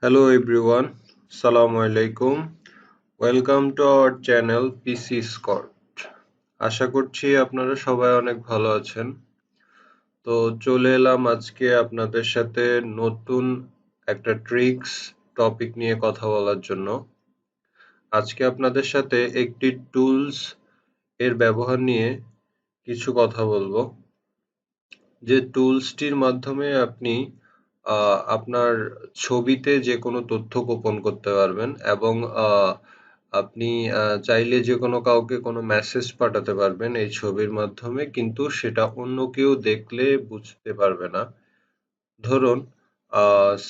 Hello everyone, Assalamu alaikum. Welcome to our channel PC Score. আশা করছি আপনারা সবাই অনেক ভালো আছেন। তো চলে এলাম আজকে আপনাদের সাথে নতুন একটা ট্রিক্স টপিক নিয়ে কথা বলার জন্য। আজকে আপনাদের সাথে একটি টুলস এর ব্যবহার নিয়ে কিছু কথা বলবো। যে টুলসটির মাধ্যমে আপনি আপনার ছবিতে যে কোনো তথ্য গোপন করতে পারবেন এবং আপনি চাইলে যে কোনো কাউকে কোনো মেসেজ পাঠাতে পারবেন এই ছবির মাধ্যমে, কিন্তু সেটা অন্য কেউ দেখলে বুঝতে পারবে না। ধরুন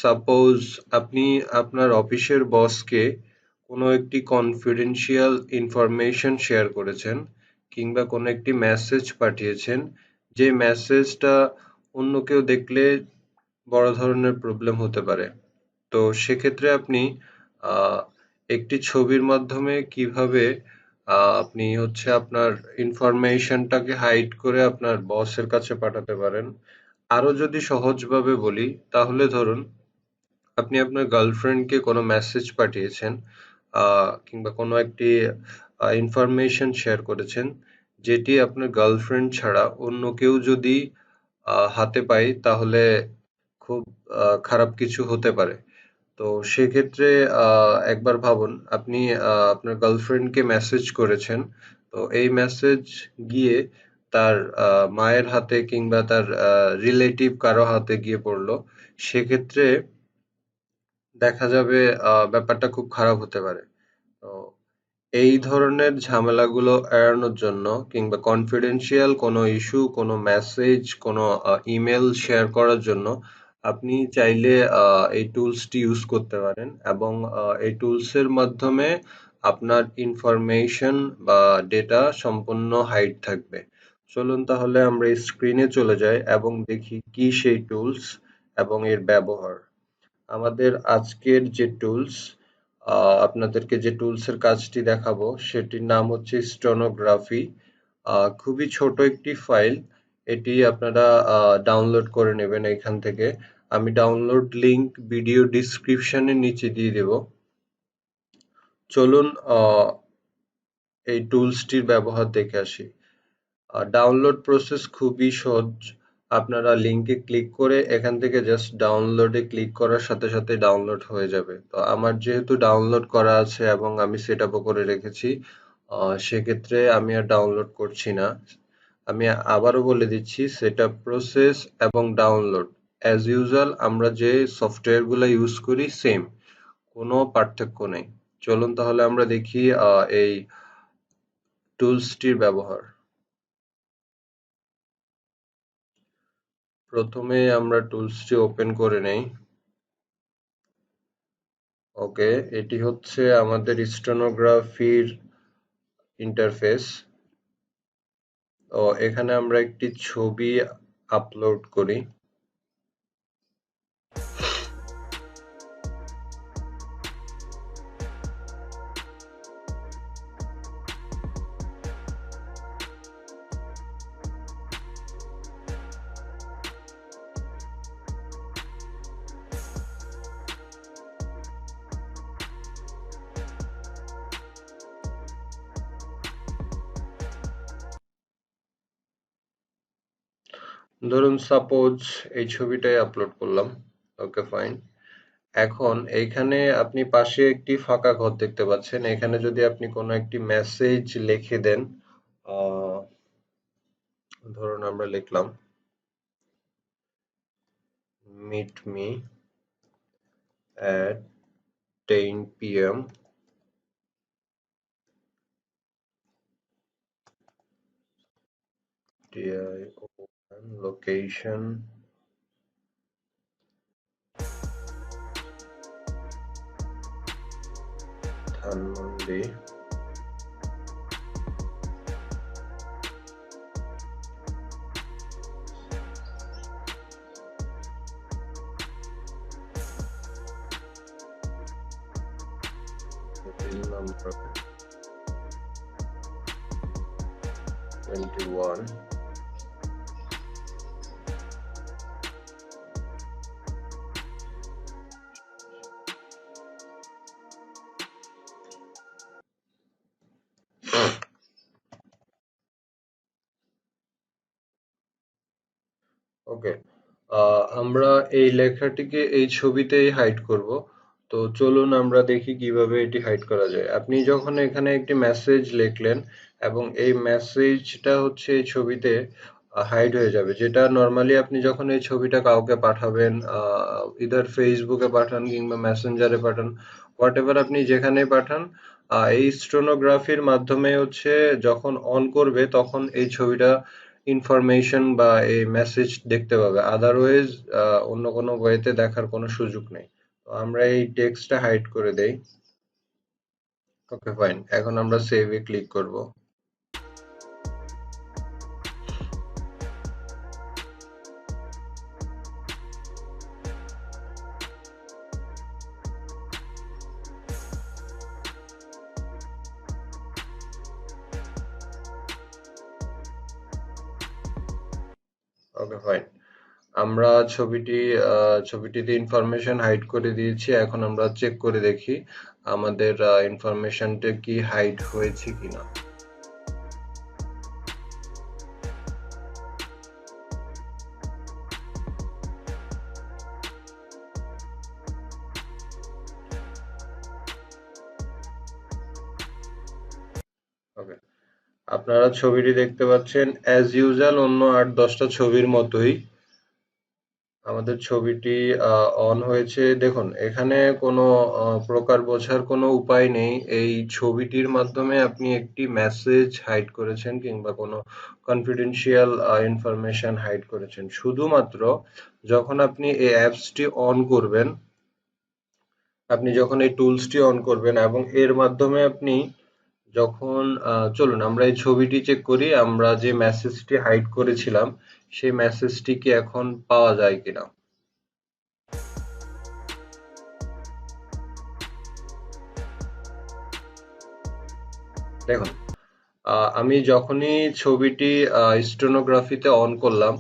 সাপোজ আপনি আপনার অফিসের বসকে কোনো একটি কনফিডেন্সিয়াল ইনফরমেশন শেয়ার করেছেন কিংবা কোনো একটি মেসেজ পাঠিয়েছেন, যে মেসেজটা অন্য কেউ দেখলে বড় ধরনের প্রবলেম হতে পারে। তো সেক্ষেত্রে আপনি আহ, একটি ছবির মাধ্যমে কিভাবে আপনি হচ্ছে আপনার ইনফরমেশনটাকে হাইড করে আপনার বসের কাছে পাঠাতে পারেন। আরো যদি সহজভাবে বলি তাহলে ধরুন আপনি আপনার গার্লফ্রেন্ডকে কোনো মেসেজ পাঠিয়েছেন কিংবা কোনো একটি ইনফরমেশন শেয়ার করেছেন, যেটি আপনার গার্লফ্রেন্ড ছাড়া অন্য কেউ যদি হাতে পায় তাহলে খুব খারাপ কিছু হতে পারে। তো সেক্ষেত্রে একবার ভাবুন, আপনি আপনার গার্লফ্রেন্ডকে মেসেজ করেছেন, তো এই মেসেজ গিয়ে তার মায়ের হাতে কিংবা তার রিলেটিভ কারো হাতে গিয়ে পড়লো। সেক্ষেত্রে দেখা যাবে ব্যাপারটা খুব খারাপ হতে পারে। তো এই ধরনের ঝামেলাগুলো এড়ানোর জন্য কিংবা কনফিডেন্সিয়াল কোনো ইস্যু, কোনো মেসেজ, কোনো ইমেল শেয়ার করার জন্য আপনি চাইলে এই টুলসটি ইউজ করতে পারেন এবং এই টুলসের মাধ্যমে আপনার ইনফরমেশন বা ডেটা সম্পূর্ণ হাইড থাকবে। চলুন তাহলে আমরা স্ক্রিনে চলে যাই এবং দেখি কি সেই টুলস এবং এর ব্যবহার। আমাদের আজকের যে টুলস, আপনাদেরকে যে টুলসের কাজটি দেখাবো সেটির নাম হচ্ছে স্টেনোগ্রাফি। খুবই ছোট একটি ফাইল, এটি আপনারা ডাউনলোড করে নেবেন এখান থেকে। আমি ডাউনলোড লিংক ভিডিও ডিসক্রিপশনের নিচে দিয়ে দেব। চলুন এই টুলসটির ব্যবহার দেখে আসি। ডাউনলোড প্রসেস খুবই সহজ। আপনারা লিংকে ক্লিক করে এখান থেকে জাস্ট ডাউনলোডে ক্লিক করার সাথে সাথে ডাউনলোড হয়ে যাবে। তো আমার যেহেতু ডাউনলোড করা আছে এবং আমি সেট আপও করে রেখেছি, সেক্ষেত্রে আমি আর ডাউনলোড করছি না। আমি আবারও বলে দিচ্ছি, সেট আপ প্রসেস এবং ডাউনলোড অ্যাজ ইউজুয়াল আমরা যে সফটওয়্যারগুলো ইউজ করি সেম, কোনো পার্থক্য নেই। চলুন তাহলে আমরা দেখি এই টুলসটির ব্যবহার। প্রথমে আমরা টুলসটি ওপেন করে নেই। ওকে, এটি হচ্ছে আমাদের স্টেনোগ্রাফির ইন্টারফেস। তো এখানে আমরা একটি ছবি আপলোড করি। ধরুন সাপোজ এই ছবিটাই আপলোড করলাম। Okay fine. এখন এইখানে আপনি পাশে একটি ফাঁকা ঘর দেখতে পাচ্ছেন। এখানে যদি আপনি কোনো একটি মেসেজ লিখে দেন, ধরুন আমরা লিখলাম meet me at 10 p.m. DION location Dhanmondi. bill number 21। আমরা এই লেখাটিকে এই ছবিতেই হাইড করব। তো চলুন আমরা দেখি কিভাবে এটি হাইড করা যায়। আপনি যখন এখানে একটি মেসেজ লিখলেন এবং এই মেসেজটা হচ্ছে এই ছবিতে হাইড হয়ে যাবে, যেটা নর্মালি আপনি যখন এই ছবিটা কাউকে পাঠাবেন, ইদার ফেসবুকে পাঠান কিংবা মেসেঞ্জারে পাঠান, হোয়াট এভার আপনি যেখানে পাঠান, এই স্টেনোগ্রাফির মাধ্যমে হচ্ছে যখন অন করবে তখন এই ছবিটা ইনফরমেশন বা এই মেসেজ দেখতে পাবে। আদারওয়াইজ অন্য কোনো ওয়েতে দেখার কোনো সুযোগ নেই। তো আমরা এই টেক্সটটা হাইড করে দেই। ওকে ফাইন, এখন আমরা সেভে ক্লিক করব। ওকে ফাইন, আমরা ছবিটিতে ইনফরমেশন হাইড করে দিয়েছি। এখন আমরা চেক করে দেখি আমাদের ইনফরমেশনটা কি হাইড হয়েছে কিনা। ওকে, আপনারা ছবিটি দেখতে পাচ্ছেন অ্যাজ ইউজুয়াল অন্য ৮-১০টা ছবির মতোই আমাদের ছবিটি অন হয়েছে। দেখুন এখানে কোনো প্রকার বোঝার কোনো উপায় নেই। এই ছবিটির মাধ্যমে আপনি একটি মেসেজ হাইড করেছেন কিংবা কোনো কনফিডেন্সিয়াল ইনফরমেশন হাইড করেছেন। শুধুমাত্র যখন আপনি এই অ্যাপসটি অন করবেন, আপনি যখন এই টুলসটি অন করবেন এবং এর মাধ্যমে আপনি যখন চলুন আমরা এই ছবিটি চেক করি, আমরা যে মেসেজটি হাইড করেছিলাম সেই মেসেজটি কি এখন পাওয়া যায় কিনা। দেখুন আমি যখনই ছবিটি স্টেনোগ্রাফিতে অন করলাম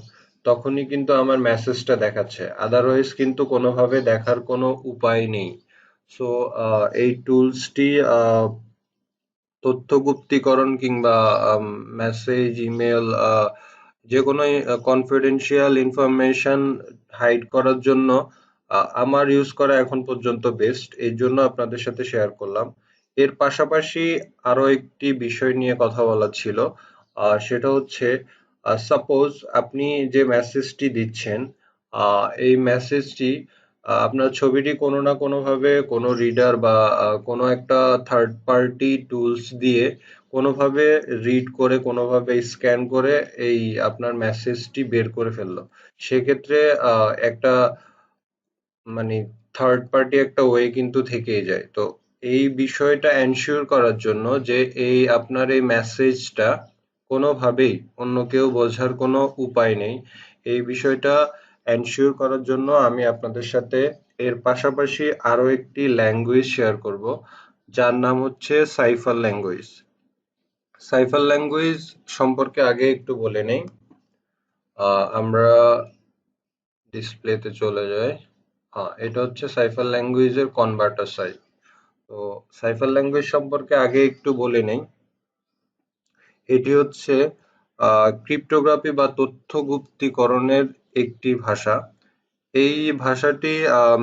তখনই কিন্তু আমার মেসেজটা দেখাচ্ছে, আদারওয়াইজ কিন্তু কোনোভাবে দেখার কোনো উপায় নেই। সো এই টুলসটি তথ্য গুপ্তীকরণ কিংবা মেসেজ, ইমেল, যেকোনো কনফিডেন্সিয়াল ইনফরমেশন হাইড করার জন্য আমার ইউজ করা এখন পর্যন্ত বেস্ট। এর জন্য আপনাদের সাথে শেয়ার করলাম। এর পাশাপাশি আরো একটি বিষয় নিয়ে কথা বলার ছিল। সেটা হচ্ছে সাপোজ আপনি যে মেসেজটি দিচ্ছেন, এই মেসেজটি আপনার ছবিটি কোনো না কোনোভাবে কোনো রিডার বা কোনো একটা থার্ড পার্টি টুলস দিয়ে কোনোভাবে রিড করে কোনোভাবে স্ক্যান করে এই আপনার মেসেজটি বের করে ফেললো। সেক্ষেত্রে একটা মানে থার্ড পার্টি একটা ওয়ে কিন্তু থেকেই যায়। তো এই বিষয়টা এনশিওর করার জন্য যে এই আপনার এই মেসেজটা কোনোভাবেই অন্য কেউ বোঝার কোনো উপায় নেই, এই বিষয়টা এনশিওর করার জন্য আমি আপনাদের সাথে এর পাশাপাশি আরো একটি ল্যাঙ্গুয়েজ শেয়ার করব, যার নাম হচ্ছে সাইফার ল্যাঙ্গুয়েজ। সাইফার ল্যাঙ্গুয়েজ সম্পর্কে আগে একটু বলে নেই। আমরা ডিসপ্লেতে চলে যাই। এটা হচ্ছে সাইফার ল্যাঙ্গুয়েজের কনভার্টার সাইট। তো সাইফার ল্যাঙ্গুয়েজ সম্পর্কে আগে একটু বলে নেই। এটি হচ্ছে ক্রিপ্টোগ্রাফি বা তথ্য গুপ্তীকরণের একটি ভাষা। এই ভাষাটি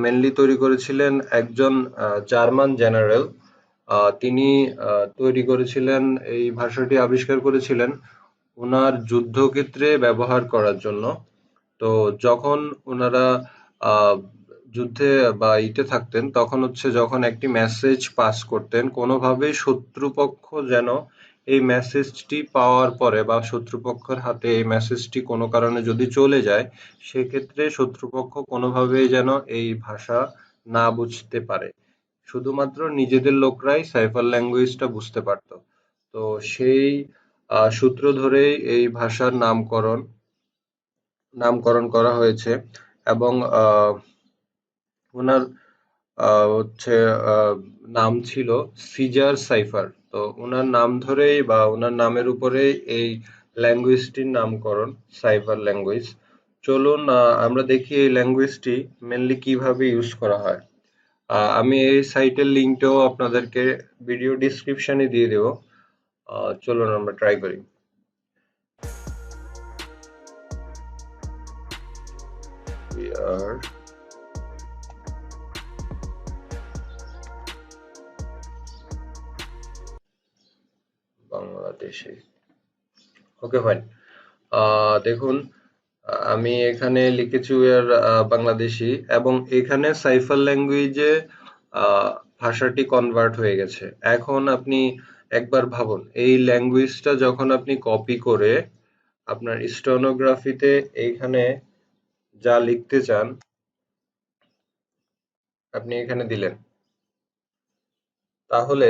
মেনলি তৈরি করেছিলেন একজন জার্মান জেনারেল। তিনি তৈরি করেছিলেন, এই ভাষাটি আবিষ্কার করেছিলেন ওনার যুদ্ধক্ষেত্রে ব্যবহার করার জন্য। তো যখন ওনারা আহ, যুদ্ধে বা ইতে থাকতেন তখন হচ্ছে যখন একটি মেসেজ পাস করতেন কোনোভাবেই শত্রুপক্ষ যেন এই মেসেজটি পাওয়ার পরে বা শত্রুপক্ষের হাতে এই মেসেজটি কোনো কারণে যদি চলে যায়, সেক্ষেত্রে শত্রুপক্ষ কোনোভাবেই যেন এই ভাষা না বুঝতে পারে। শুধুমাত্র নিজেদের লোকরাই সাইফার ল্যাঙ্গুয়েজটা বুঝতে পারতো। তো সেই সূত্র ধরেই এই ভাষার নামকরণ করা হয়েছে এবং ওনার হচ্ছে নাম ছিল সিজার সাইফার। তো ওনার নাম ধরেই বা ওনার নামের উপরেই এই ল্যাঙ্গুয়েজটির নামকরণ সাইফার ল্যাঙ্গুয়েজ। চলুন আমরা দেখি এই ল্যাঙ্গুয়েজটি মেনলি কিভাবে ইউজ করা হয়। আমি এই সাইটের লিঙ্কটাও আপনাদেরকে ভিডিও ডিসক্রিপশনে দিয়ে দেবো। চলুন আমরা ট্রাই করি। কম্পিউটার বাংলাদেশে। Okay fine. দেখুন, আমি এখানে লিখেছি উই আর বাংলাদেশি, এবং এখানে সাইফার ল্যাঙ্গুয়েজে ভাষাটি কনভার্ট হয়ে গেছে। এখন আপনি একবার ভাবুন, এই ল্যাঙ্গুয়েজটা যখন আপনি কপি করে আপনার স্টেনোগ্রাফিতে এইখানে যা লিখতে চান আপনি এখানে দিলেন, তাহলে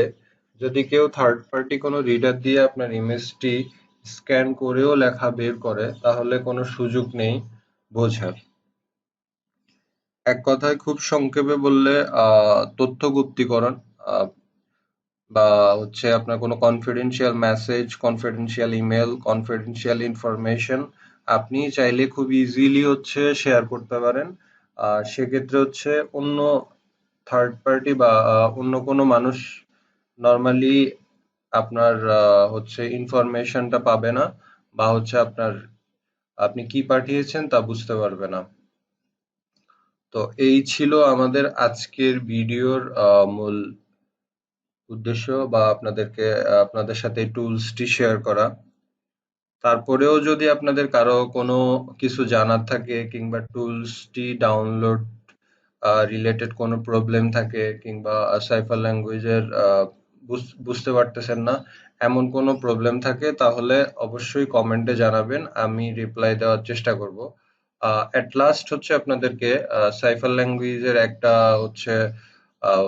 যদি কেউ থার্ড পার্টি কোনো রিডার দিয়ে আপনার ইমেজটি স্ক্যান করেও লেখা বের করে, তাহলে কোনো সুযোগ নেই বোঝার। এক কথায় খুব সংক্ষেপে বললে তথ্য গুপ্তীকরণ, আহ, বা হচ্ছে আপনার কোনো confidential message, confidential email, confidential information আপনি চাইলে খুব ইজিলি হচ্ছে শেয়ার করতে পারেন। সেক্ষেত্রে হচ্ছে অন্য থার্ড পার্টি বা অন্য কোনো মানুষ নরমালি আপনার হচ্ছে ইনফরমেশনটা পাবে না, বা হচ্ছে আপনি কি পাঠিয়েছেন তা বুঝতে পারবে না। তো এই ছিল আমাদের আজকের ভিডিওর মূল উদ্দেশ্য, বা আপনাদের সাথে টুলসটি শেয়ার করা। তারপরেও যদি আপনাদের কারো কোনো কিছু জানার থাকে, কিংবা টুলসটি ডাউনলোড রিলেটেড কোনো প্রবলেম থাকে, কিংবা সাইফার ল্যাঙ্গুয়েজের বুঝতে পারতেছেন না, এমন কোনো প্রবলেম থাকে, তাহলে অবশ্যই কমেন্টে জানাবেন, আমি রিপ্লাই দেওয়ার চেষ্টা করব। এট লাস্ট হচ্ছে আপনাদেরকে সাইফার ল্যাঙ্গুয়েজের একটা হচ্ছে আহ,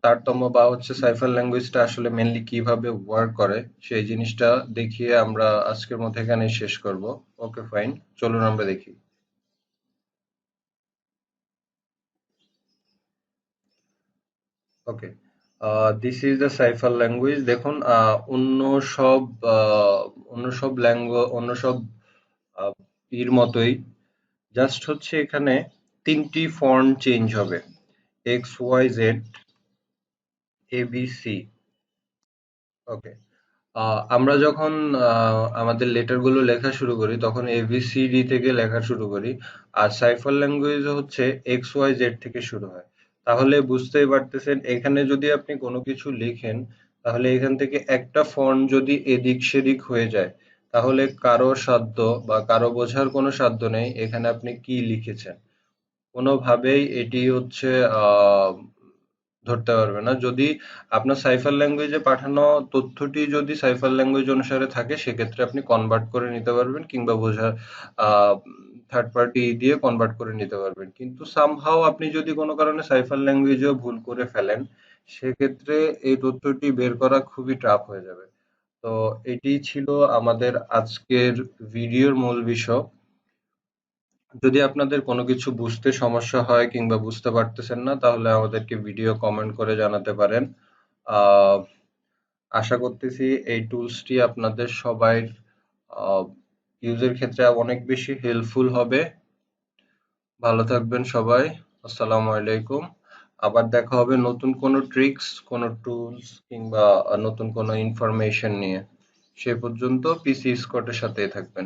তারতম্য, বা হচ্ছে সাইফার ল্যাঙ্গুয়েজটা আসলে মেনলি কিভাবে ওয়ার্ক করে সেই জিনিসটা দেখিয়ে আমরা আজকের মতো এখানেই শেষ করব। ওকে ফাইন, চলুন আমরা দেখি। Okay, this is the cipher language. দেখুন, অন্য সব আহ, অন্য সব আহ, এর মতোই, জাস্ট হচ্ছে এখানে তিনটি ফন্ট চেঞ্জ হবে: এক্স, ওয়াই, জেড, এ, বি, সি। ওকে, আমরা যখন আমাদের লেটার গুলো লেখা শুরু করি, তখন ABCD থেকে লেখা শুরু করি। আর সাইফার ল্যাঙ্গুয়েজ হচ্ছে XYZ থেকে শুরু হয়। তাহলে বুঝতেই পারতেছেন, এখানে যদি আপনি কোনো কিছু লিখেন, তাহলে এখান থেকে একটা ফন্ট যদি এদিক সেদিক হয়ে যায়, তাহলে কারো সাধ্য বা কারো বোঝার কোনো সাধ্য নেই এখানে আপনি কি লিখেছেন। কোনোভাবেই এটি হচ্ছে আহ ধরতে পারবে না। যদি আপনার সাইফার ল্যাঙ্গুয়েজে পাঠানো তথ্যটি যদি সাইফার ল্যাঙ্গুয়েজ অনুসারে থাকে, সেক্ষেত্রে আপনি কনভার্ট করে নিতে পারবেন, কিংবা থার্ড পার্টি দিয়ে কনভার্ট করে নিতে পারবেন। কিন্তু সামহাও আপনি যদি কোনো কারণে সাইফার ল্যাঙ্গুয়েজেও ভুল করে ফেলেন, সেক্ষেত্রে এই তথ্যটি বের করা খুবই টাফ হয়ে যাবে। তো এটি ছিল আমাদের আজকের ভিডিওর মূল বিষয়। যদি আপনাদের কোনো কিছু বুঝতে সমস্যা হয়, কিংবা বুঝতে পারতেছেন না, তাহলে আমাদেরকে ভিডিও কমেন্ট করে জানাতে পারেন। আহ, আশা করতেছি এই টুলসটি আপনাদের সবাই ইউজের ক্ষেত্রে অনেক বেশি হেল্পফুল হবে। ভালো থাকবেন সবাই। আসসালামু আলাইকুম। আবার দেখা হবে নতুন কোনো ট্রিক্স, কোনো টুলস, কিংবা নতুন কোনো ইনফরমেশন নিয়ে। সে পর্যন্ত পিসি স্কটের সাথেই থাকবেন।